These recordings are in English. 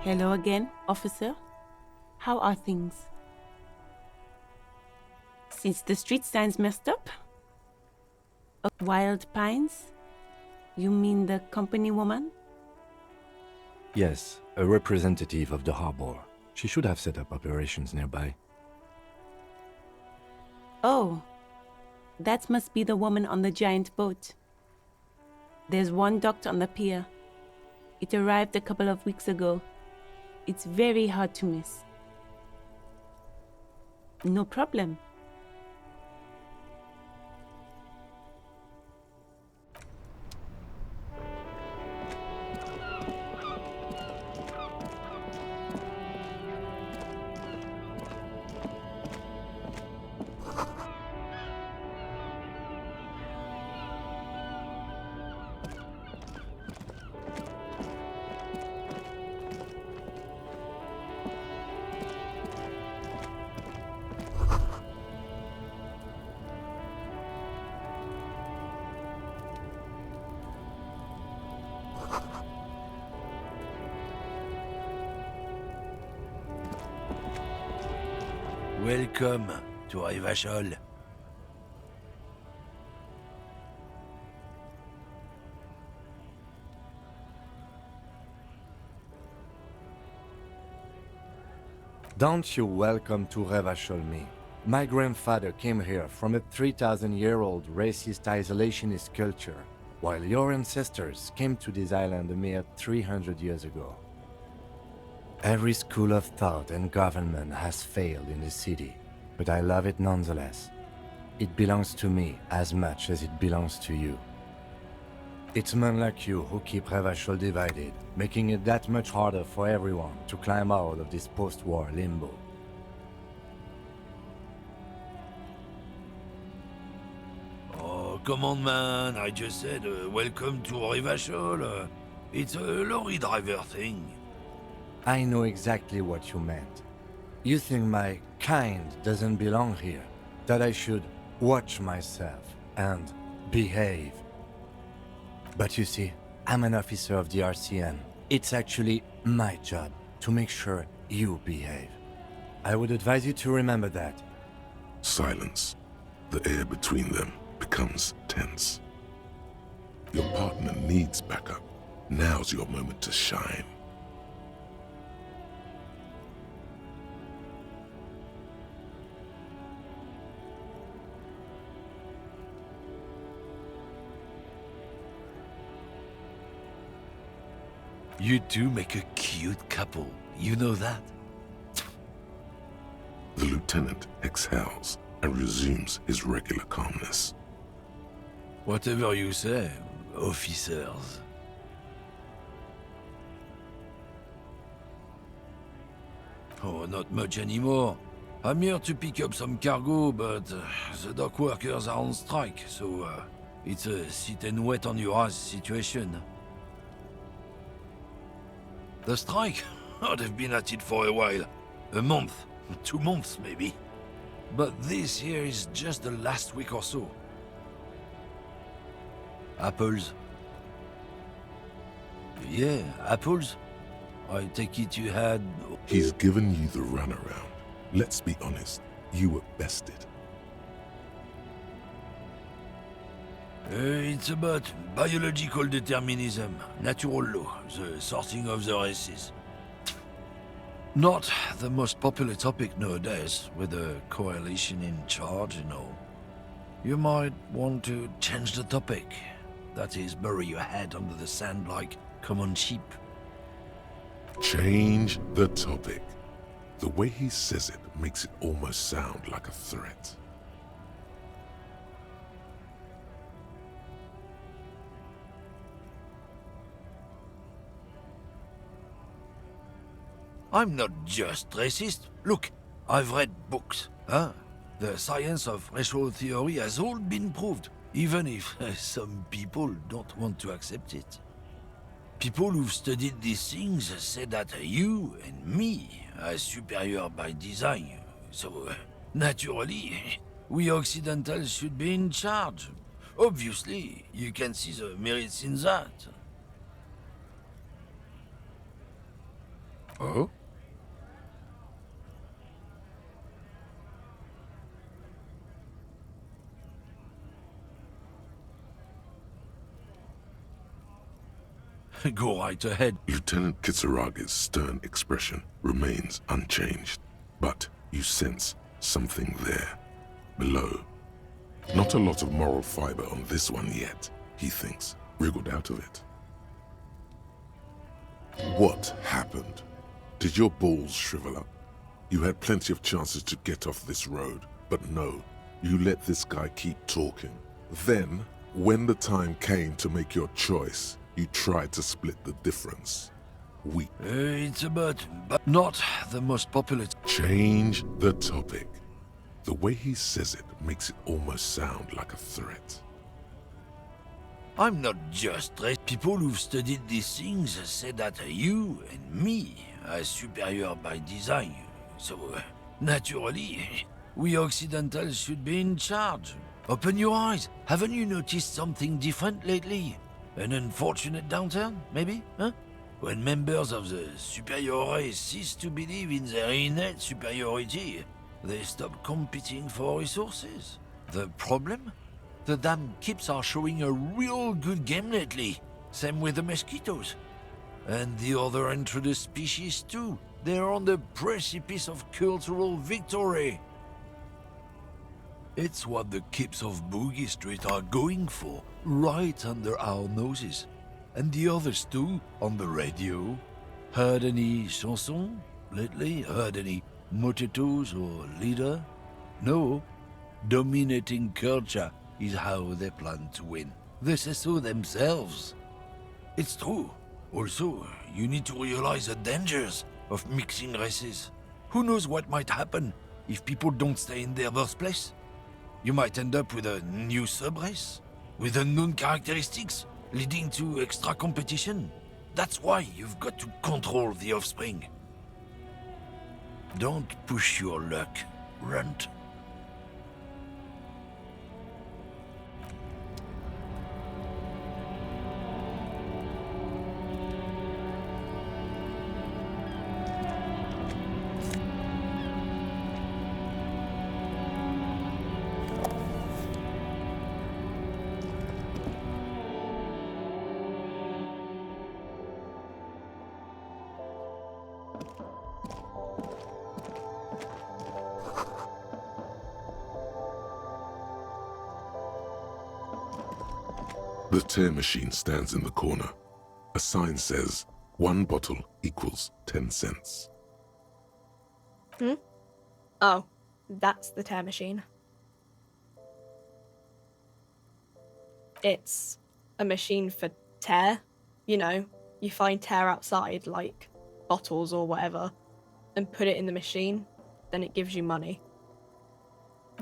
Hello again, officer. How are things? Since the street sign's messed up? Wild Pines? You mean the company woman? Yes, a representative of the harbor. She should have set up operations nearby. Oh, that must be the woman on the giant boat. There's one docked on the pier. It arrived a couple of weeks ago. It's very hard to miss. No problem. Welcome to Rivachol. Don't you welcome to Revachol me. My grandfather came here from a 3,000-year-old racist isolationist culture, while your ancestors came to this island a mere 300 years ago. Every school of thought and government has failed in this city, but I love it nonetheless. It belongs to me as much as it belongs to you. It's men like you who keep Revachol divided, making it that much harder for everyone to climb out of this post-war limbo. Oh, come on, man. I just said welcome to Rivachol. It's a lorry driver thing. I know exactly what you meant. You think my kind doesn't belong here, that I should watch myself and behave. But you see, I'm an officer of the RCN. It's actually my job to make sure you behave. I would advise you to remember that. Silence. The air between them becomes tense. Your partner needs backup. Now's your moment to shine. You two make a cute couple. You know that? The lieutenant exhales and resumes his regular calmness. Whatever you say, officers. Oh, not much anymore. I'm here to pick up some cargo, but the dock workers are on strike, so it's a sit and wait on your ass situation. The strike? Oh, they've been at it for a while. A month, 2 months maybe. But this here is just the last week or so. Apples? Yeah, apples? I take it you had... He's given you the runaround. Let's be honest, you were bested. It's about biological determinism, natural law, the sorting of the races. Not the most popular topic nowadays, with the coalition in charge and all. You might want to change the topic. That is, bury your head under the sand like common sheep. Change the topic. The way he says it makes it almost sound like a threat. I'm not just racist. Look, I've read books, huh? The science of racial theory has all been proved, even if some people don't want to accept it. People who've studied these things say that you and me are superior by design, so naturally, we Occidentals should be in charge. Obviously, you can see the merits in that. Oh? Go right ahead. Lieutenant Kisaragi's stern expression remains unchanged, but you sense something there, below. Not a lot of moral fiber on this one yet, he thinks, wriggled out of it. What happened? Did your balls shrivel up? You had plenty of chances to get off this road, but no, you let this guy keep talking. Then, when the time came to make your choice, you tried to split the difference. Weak. It's about, but not the most popular. Change the topic. The way he says it makes it almost sound like a threat. I'm not just stressed. People who've studied these things say that you and me are superior by design. So, naturally, we Occidentals should be in charge. Open your eyes. Haven't you noticed something different lately? An unfortunate downturn, maybe? Huh? When members of the superior race cease to believe in their innate superiority, they stop competing for resources. The problem? The damn kips are showing a real good game lately. Same with the mosquitoes. And the other introduced species too. They're on the precipice of cultural victory. It's what the kips of Boogie Street are going for, right under our noses. And the others too, on the radio. Heard any chansons lately? Heard any motetos or leader? No. Dominating culture is how they plan to win. They say so themselves. It's true. Also, you need to realize the dangers of mixing races. Who knows what might happen if people don't stay in their birthplace? You might end up with a new sub-race, with unknown characteristics, leading to extra competition. That's why you've got to control the offspring. Don't push your luck, Runt. The tear machine stands in the corner. A sign says, 1 bottle equals 10 cents. Oh, that's the tear machine. It's a machine for tear. You know, you find tear outside, like bottles or whatever, and put it in the machine, then it gives you money.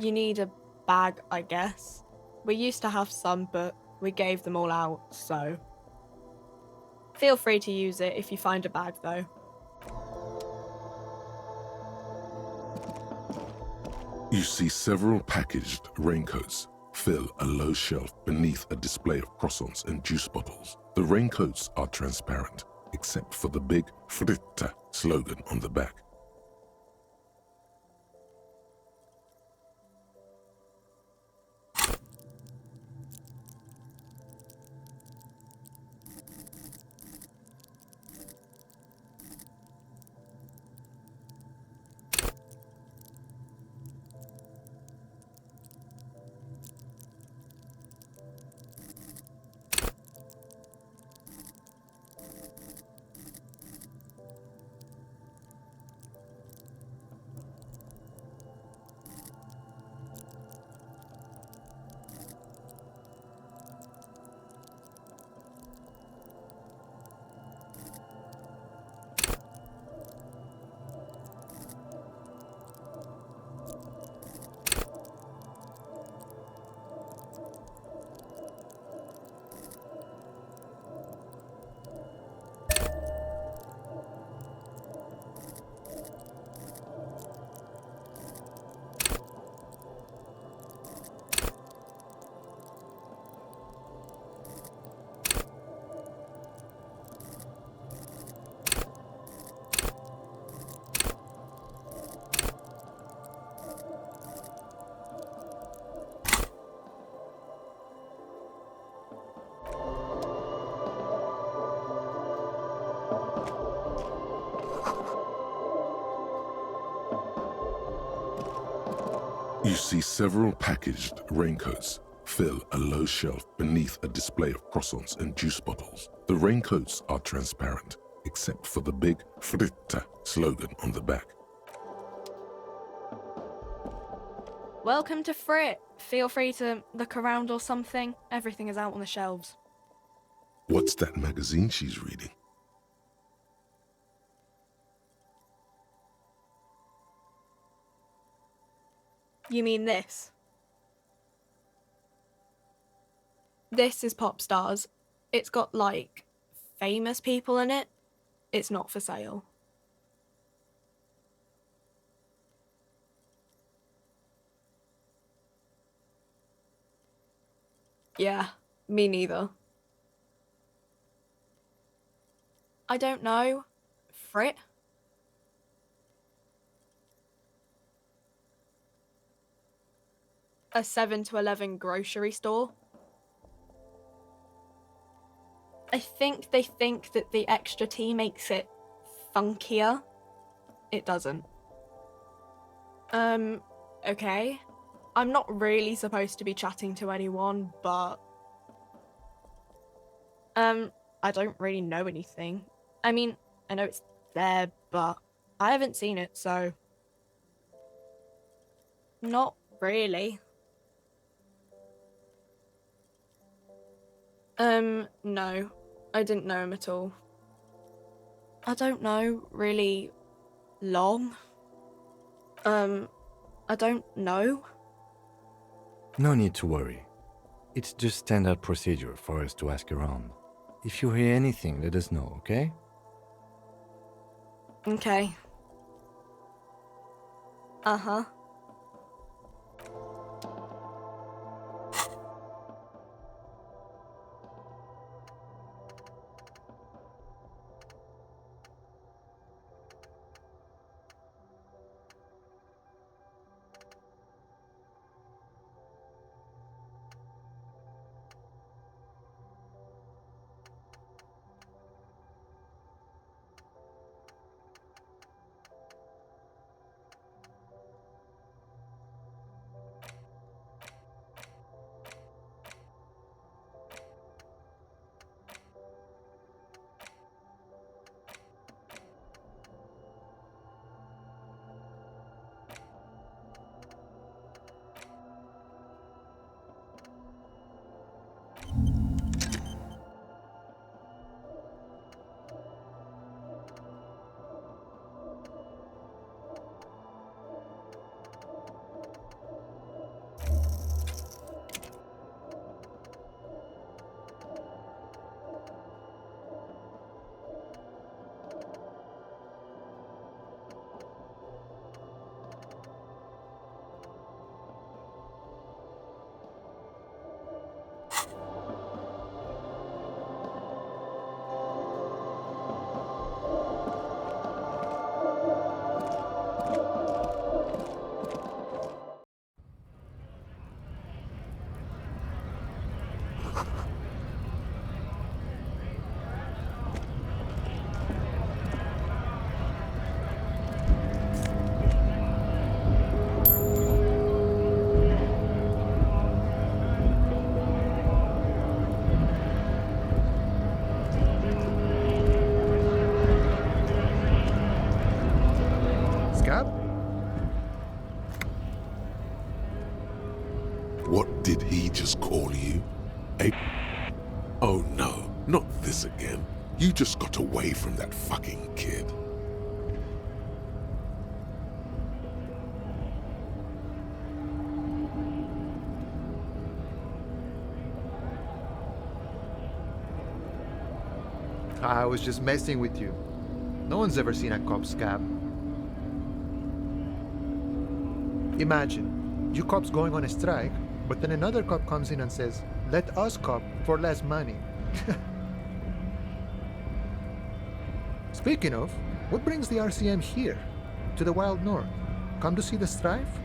You need a bag, I guess. We used to have some, but we gave them all out, so... Feel free to use it if you find a bag, though. You see several packaged raincoats fill a low shelf beneath a display of croissants and juice bottles. The raincoats are transparent, except for the big Fritta slogan on the back. You see several packaged raincoats fill a low shelf beneath a display of croissants and juice bottles. The raincoats are transparent, except for the big Fritta slogan on the back. Welcome to Frit. Feel free to look around or something. Everything is out on the shelves. What's that magazine she's reading? You mean this? This is Pop Stars. It's got, like, famous people in it. It's not for sale. Yeah, me neither. I don't know. Frit? A 7 to 11 grocery store. I think they think that the extra tea makes it funkier. It doesn't. Okay. I'm not really supposed to be chatting to anyone, but... I don't really know anything. I mean, I know it's there, but I haven't seen it, so... Not really. No. I didn't know him at all. I don't know, really long. I don't know. No need to worry. It's just standard procedure for us to ask around. If you hear anything, let us know, okay? Okay. Uh-huh. What did he just call you? Oh no, not this again. You just got away from that fucking kid. I was just messing with you. No one's ever seen a cop scab. Imagine, you cops going on a strike, but then another cop comes in and says, "Let us cop for less money." Speaking of, what brings the RCM here, to the Wild North? Come to see the strife?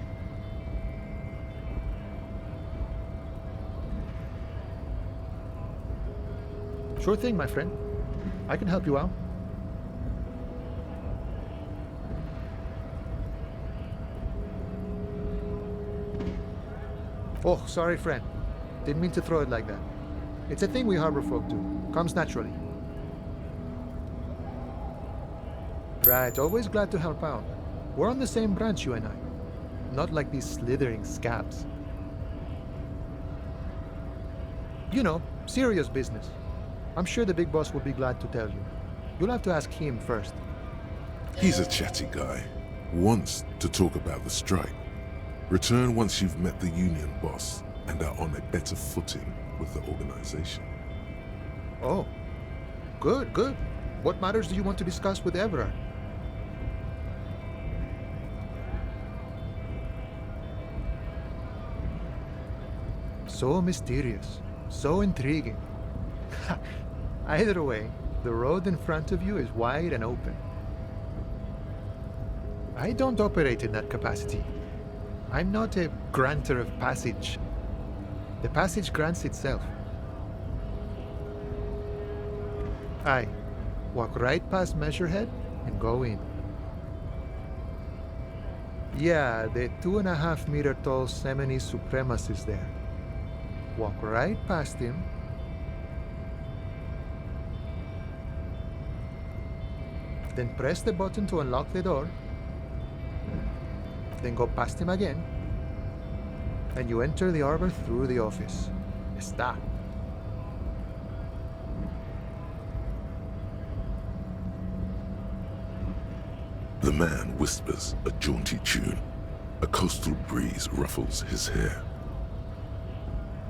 Sure thing, my friend. I can help you out. Oh, sorry, friend. Didn't mean to throw it like that. It's a thing we harbor folk do. Comes naturally. Right, always glad to help out. We're on the same branch, you and I. Not like these slithering scabs. You know, serious business. I'm sure the big boss will be glad to tell you. You'll have to ask him first. He's a chatty guy. Wants to talk about the strike. Return once you've met the union boss and are on a better footing with the organization. Oh, good, good. What matters do you want to discuss with Everard? So mysterious, so intriguing. Either way, the road in front of you is wide and open. I don't operate in that capacity. I'm not a granter of passage. The passage grants itself. I walk right past Measurehead and go in. Yeah, the 2.5 meter tall Semini Supremus is there. Walk right past him. Then press the button to unlock the door. Then go past him again. And you enter the arbor through the office. Está. The man whispers a jaunty tune. A coastal breeze ruffles his hair.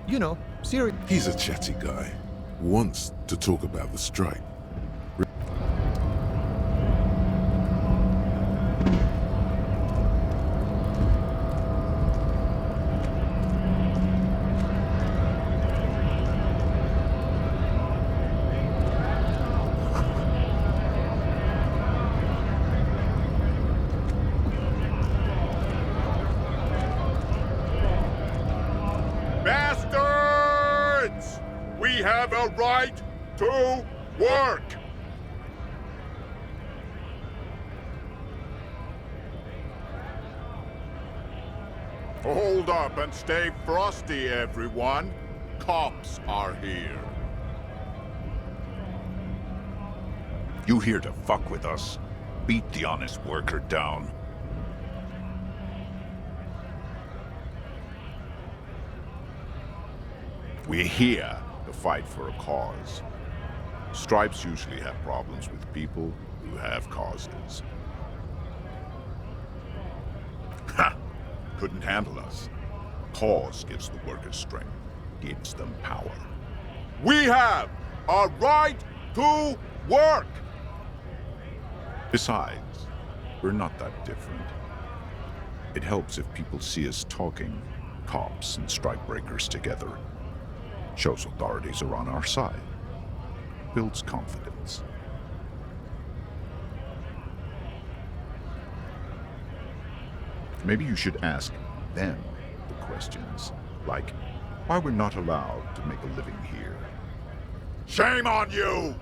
You know, serious. He's a chatty guy. Wants to talk about the strike. Bastards! We have a right to work! Hold up and stay frosty, everyone. Cops are here. You here to fuck with us? Beat the honest worker down. We're here to fight for a cause. Stripes usually have problems with people who have causes. Ha! Couldn't handle us. Cause gives the workers strength, gives them power. We have a right to work! Besides, we're not that different. It helps if people see us talking, cops and strikebreakers together. Shows authorities are on our side. Builds confidence. Maybe you should ask them the questions, like why we're not allowed to make a living here. Shame on you!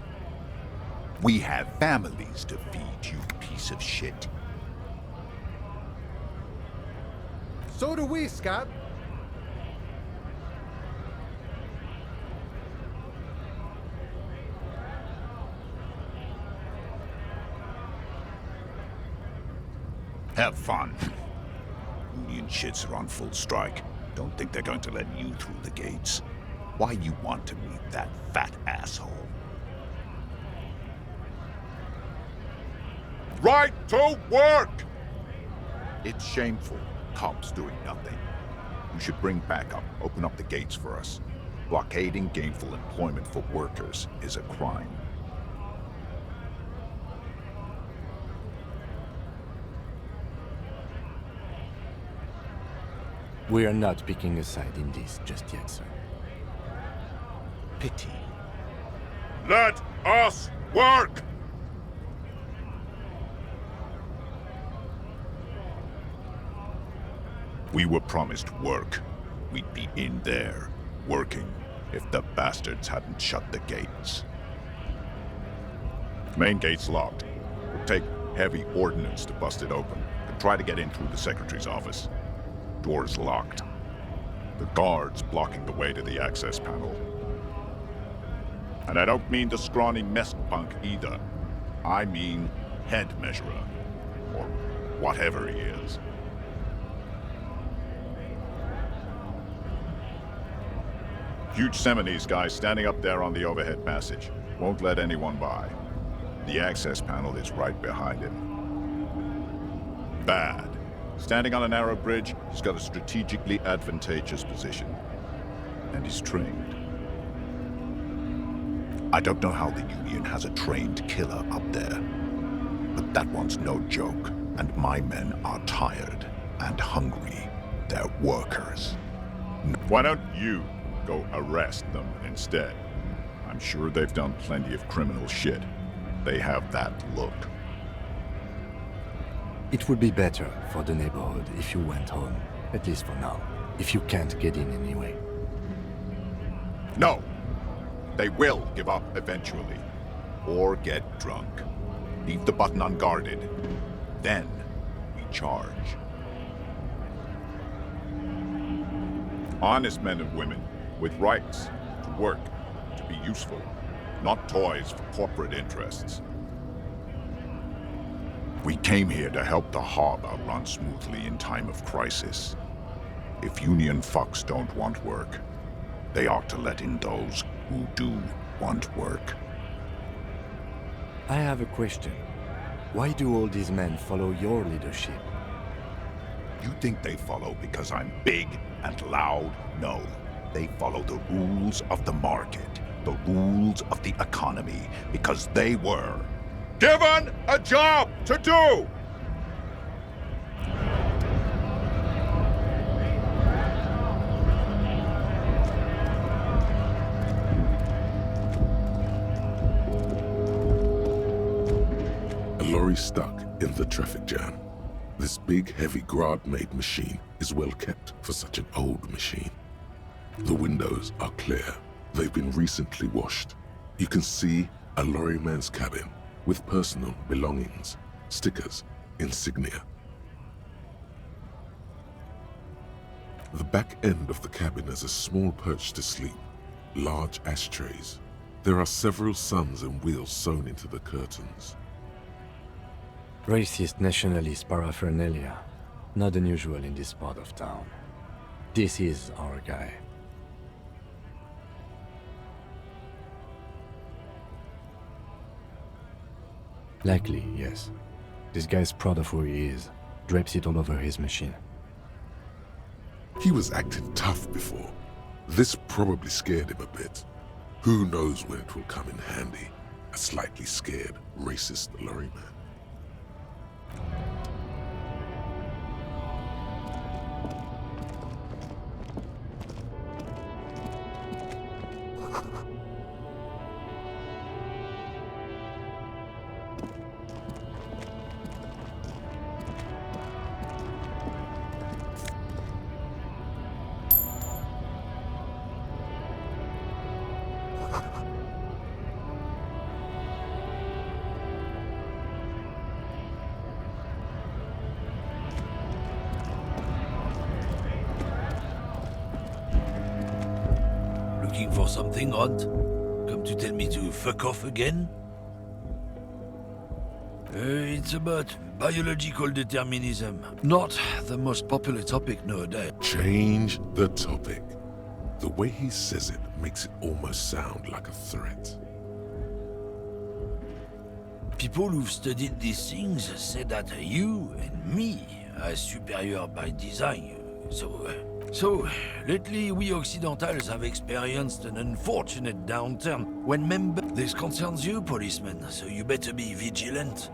We have families to feed, you piece of shit. So do we, Scott. Have fun. Union shits are on full strike. Don't think they're going to let you through the gates. Why you want to meet that fat asshole? Right to work! It's shameful. Cops doing nothing. You should bring backup. Open up the gates for us. Blockading gainful employment for workers is a crime. We are not picking a side in this just yet, sir. Pity. Let us work! We were promised work. We'd be in there, working, if the bastards hadn't shut the gates. Main gate's locked. It'll take heavy ordnance to bust it open. Could try to get in through the secretary's office. Door's locked. The guards blocking the way to the access panel. And I don't mean the scrawny mess punk either. I mean head measurer. Or whatever he is. Huge Seminese guy standing up there on the overhead passage. Won't let anyone by. The access panel is right behind him. Bad. Standing on a narrow bridge, he's got a strategically advantageous position. And he's trained. I don't know how the Union has a trained killer up there. But that one's no joke, and my men are tired and hungry. They're workers. Why don't you go arrest them instead? I'm sure they've done plenty of criminal shit. They have that look. It would be better for the neighborhood if you went home, at least for now, if you can't get in anyway. No! They will give up eventually. Or get drunk. Leave the button unguarded. Then we charge. Honest men and women with rights to work, to be useful, not toys for corporate interests. We came here to help the harbor run smoothly in time of crisis. If Union fucks don't want work, they ought to let in those who do want work. I have a question. Why do all these men follow your leadership? You think they follow because I'm big and loud? No. They follow the rules of the market, the rules of the economy, because they were given a job to do! A lorry stuck in the traffic jam. This big, heavy Grad-made machine is well kept for such an old machine. The windows are clear. They've been recently washed. You can see a lorryman's cabin with personal belongings, stickers, insignia. The back end of the cabin has a small perch to sleep, large ashtrays. There are several suns and wheels sewn into the curtains. Racist nationalist paraphernalia. Not unusual in this part of town. This is our guy. Likely, yes. This guy's proud of who he is. Drapes it all over his machine. He was acting tough before. This probably scared him a bit. Who knows when it will come in handy? A slightly scared, racist lorryman. Looking for something odd? Come to tell me to fuck off again? It's about biological determinism. Not the most popular topic nowadays. Change the topic. The way he says it makes it almost sound like a threat. People who've studied these things say that you and me are superior by design. So, lately we Occidentals have experienced an unfortunate downturn when This concerns you, policeman, so you better be vigilant.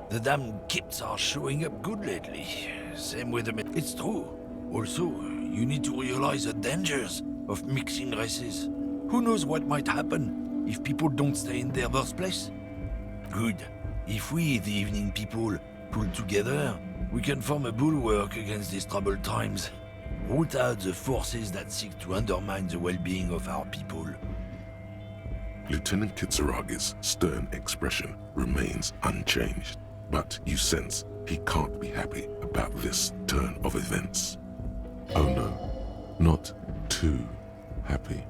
The damn kids are showing up good lately. Same with the... It's true. Also, you need to realize the dangers of mixing races. Who knows what might happen if people don't stay in their birthplace? Good. If we, the evening people, pull together, we can form a bulwark against these troubled times. Root out the forces that seek to undermine the well-being of our people. Lieutenant Kitsuragi's stern expression remains unchanged, but you sense he can't be happy about this turn of events. Oh no, not too happy.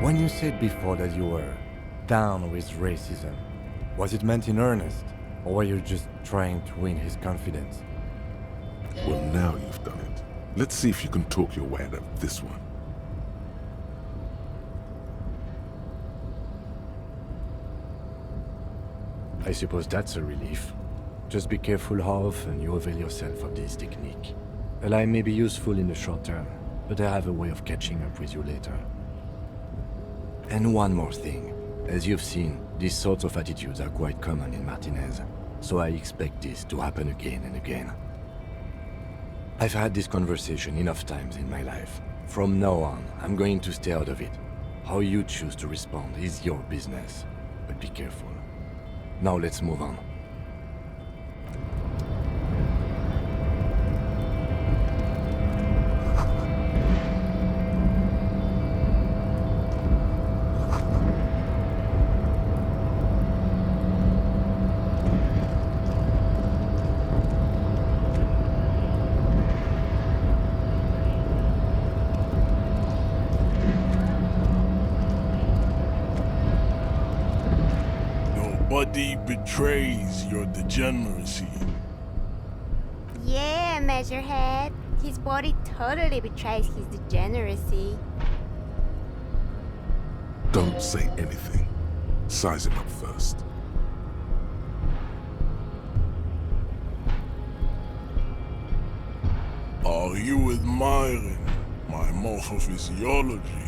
When you said before that you were down with racism, was it meant in earnest, or were you just trying to win his confidence? Well, now you've done it. Let's see if you can talk your way out of this one. I suppose that's a relief. Just be careful how often you avail yourself of this technique. A lie may be useful in the short term, but I have a way of catching up with you later. And one more thing. As you've seen, these sorts of attitudes are quite common in Martinez, so I expect this to happen again and again. I've had this conversation enough times in my life. From now on, I'm going to stay out of it. How you choose to respond is your business, but be careful. Now let's move on. Nobody betrays your degeneracy. Yeah, Measurehead. His body totally betrays his degeneracy. Don't say anything. Size him up first. Are you admiring my morphophysiology?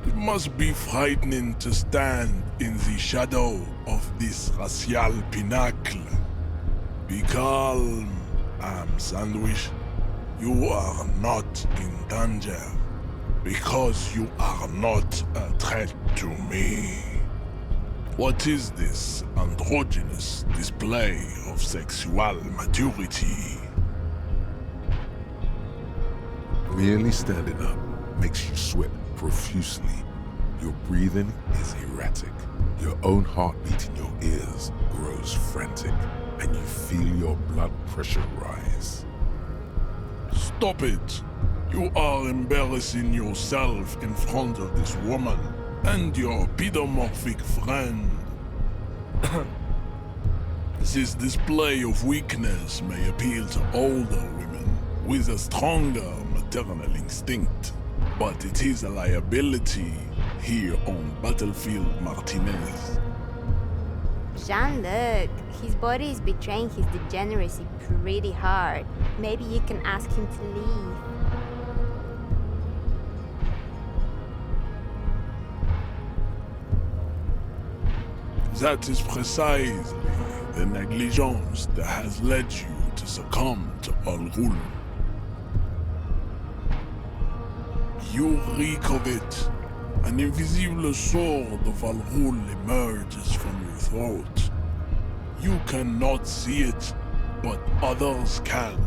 It must be frightening to stand in the shadow of this racial pinnacle. Be calm, Sandwich. You are not in danger, because you are not a threat to me. What is this androgynous display of sexual maturity? Merely standing up makes you sweat profusely. Your breathing is erratic. Your own heartbeat in your ears grows frantic, and you feel your blood pressure rise. Stop it! You are embarrassing yourself in front of this woman and your pedomorphic friend. This display of weakness may appeal to older women with a stronger maternal instinct, but it is a liability here on Battlefield Martinez. Jean-Luc, his body is betraying his degeneracy pretty hard. Maybe you can ask him to leave. That is precisely the negligence that has led you to succumb to Al Ghul. You reek of it. An invisible sword of Al Ghul emerges from your throat. You cannot see it, but others can.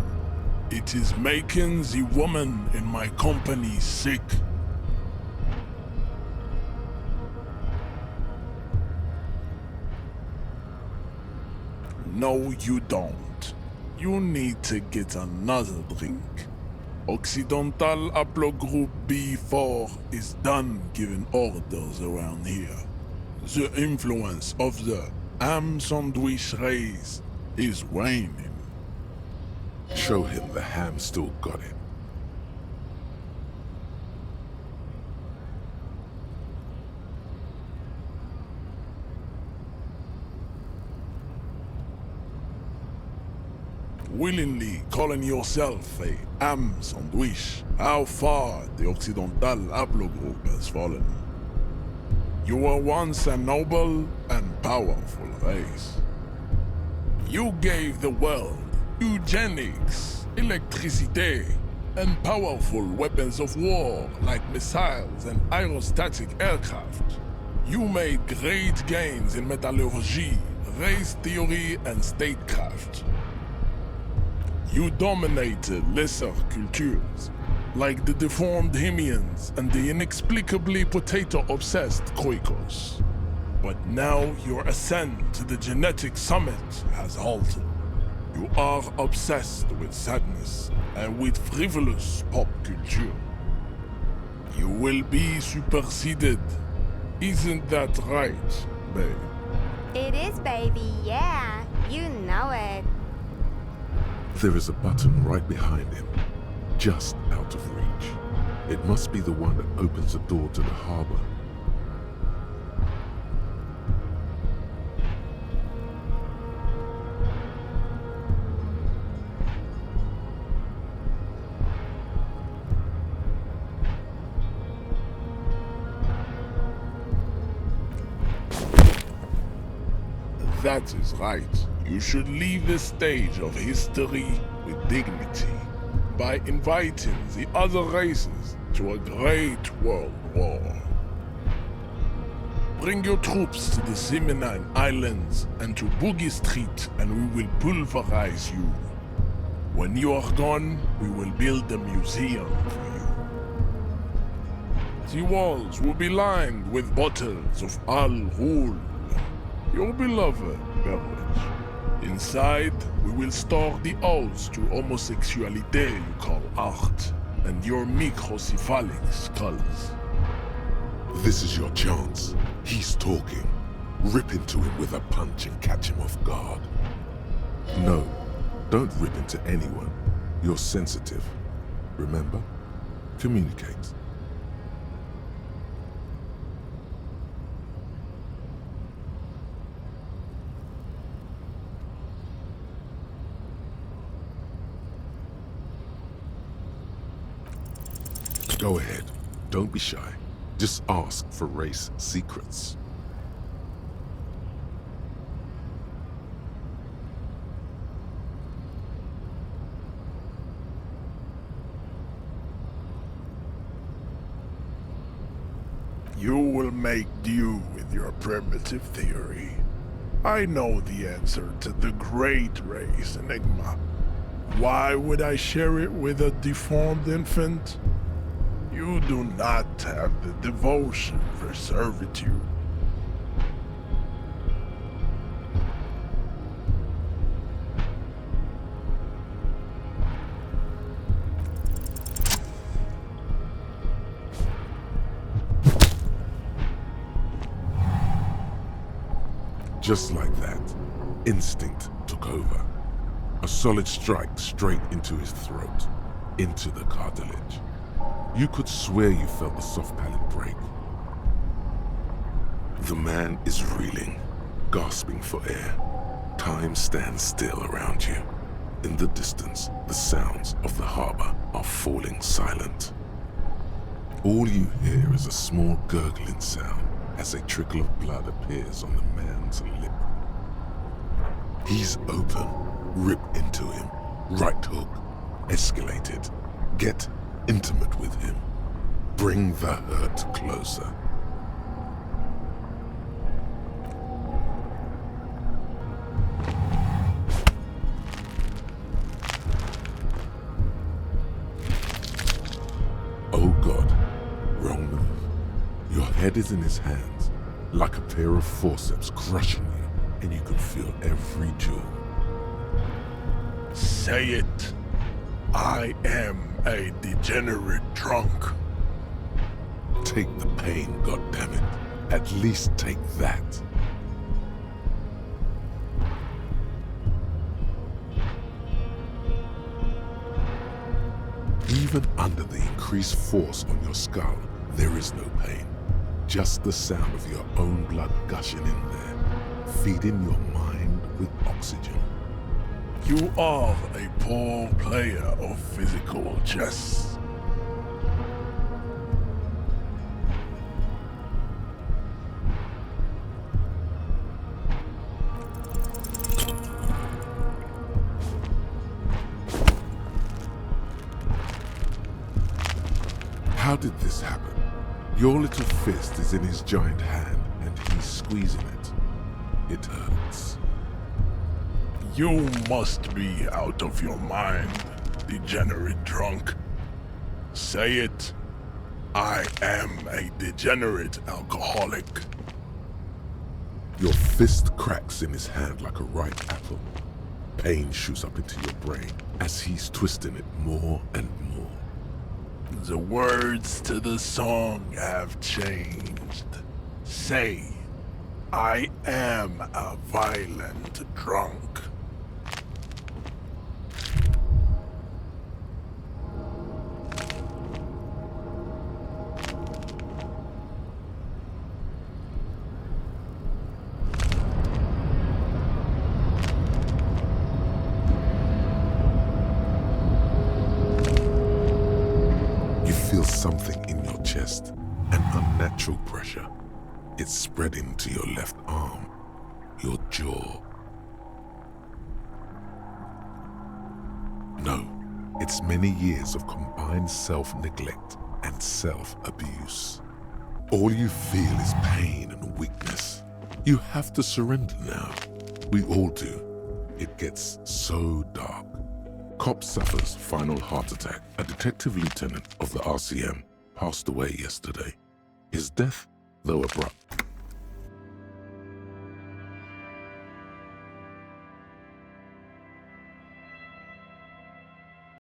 It is making the woman in my company sick. No, you don't. You need to get another drink. Occidental Haplogroup B4 is done giving orders around here. The influence of the ham sandwich race is waning. Show him the ham still got it. Willingly calling yourself a ham sandwich, how far the Occidental Haplogroup has fallen. You were once a noble and powerful race. You gave the world eugenics, electricity, and powerful weapons of war like missiles and aerostatic aircraft. You made great gains in metallurgy, race theory, and statecraft. You dominated lesser cultures, like the deformed Hemians and the inexplicably potato-obsessed Khoikos. But now your ascent to the genetic summit has halted. You are obsessed with sadness and with frivolous pop culture. You will be superseded. Isn't that right, babe? It is, baby, yeah. You know it. There is a button right behind him, just out of reach. It must be the one that opens the door to the harbor. That is right. You should leave the stage of history with dignity by inviting the other races to a great world war. Bring your troops to the Seminine Islands and to Boogie Street, and we will pulverize you. When you are gone, we will build a museum for you. The walls will be lined with bottles of Al Ghul, your beloved beverage. Inside, we will store the odes to homosexuality you call art, and your microcephalic skulls. This is your chance. He's talking. Rip into him with a punch and catch him off guard. No, don't rip into anyone. You're sensitive. Remember? Communicate. Go ahead. Don't be shy. Just ask for race secrets. You will make do with your primitive theory. I know the answer to the great race enigma. Why would I share it with a deformed infant? You do not have the devotion for servitude. Just like that, instinct took over. A solid strike straight into his throat, into the cartilage. You could swear you felt the soft palate break. The man is reeling, gasping for air. Time stands still around you. In the distance, the sounds of the harbor are falling silent. All you hear is a small gurgling sound as a trickle of blood appears on the man's lip. He's open. Rip into him. Right hook. Escalate it. Get intimate with him. Bring the hurt closer. Oh God, wrong move. Your head is in his hands, like a pair of forceps crushing you, and you can feel every jewel. Say it. I am a degenerate drunk. Take the pain, goddammit. At least take that. Even under the increased force on your skull, there is no pain. Just the sound of your own blood gushing in there, feeding your mind with oxygen. You are a poor player of physical chess. How did this happen? Your little fist is in his giant hand, and he's squeezing it. It hurts. You must be out of your mind, degenerate drunk. Say it. I am a degenerate alcoholic. Your fist cracks in his hand like a ripe apple. Pain shoots up into your brain as he's twisting it more and more. The words to the song have changed. Say, I am a violent drunk. Feel something in your chest, an unnatural pressure. It's spreading to your left arm, your jaw. No, it's many years of combined self-neglect and self-abuse. All you feel is pain and weakness. You have to surrender now. We all do. It gets so dark. Cop suffers final heart attack. A detective lieutenant of the RCM passed away yesterday. His death, though abrupt,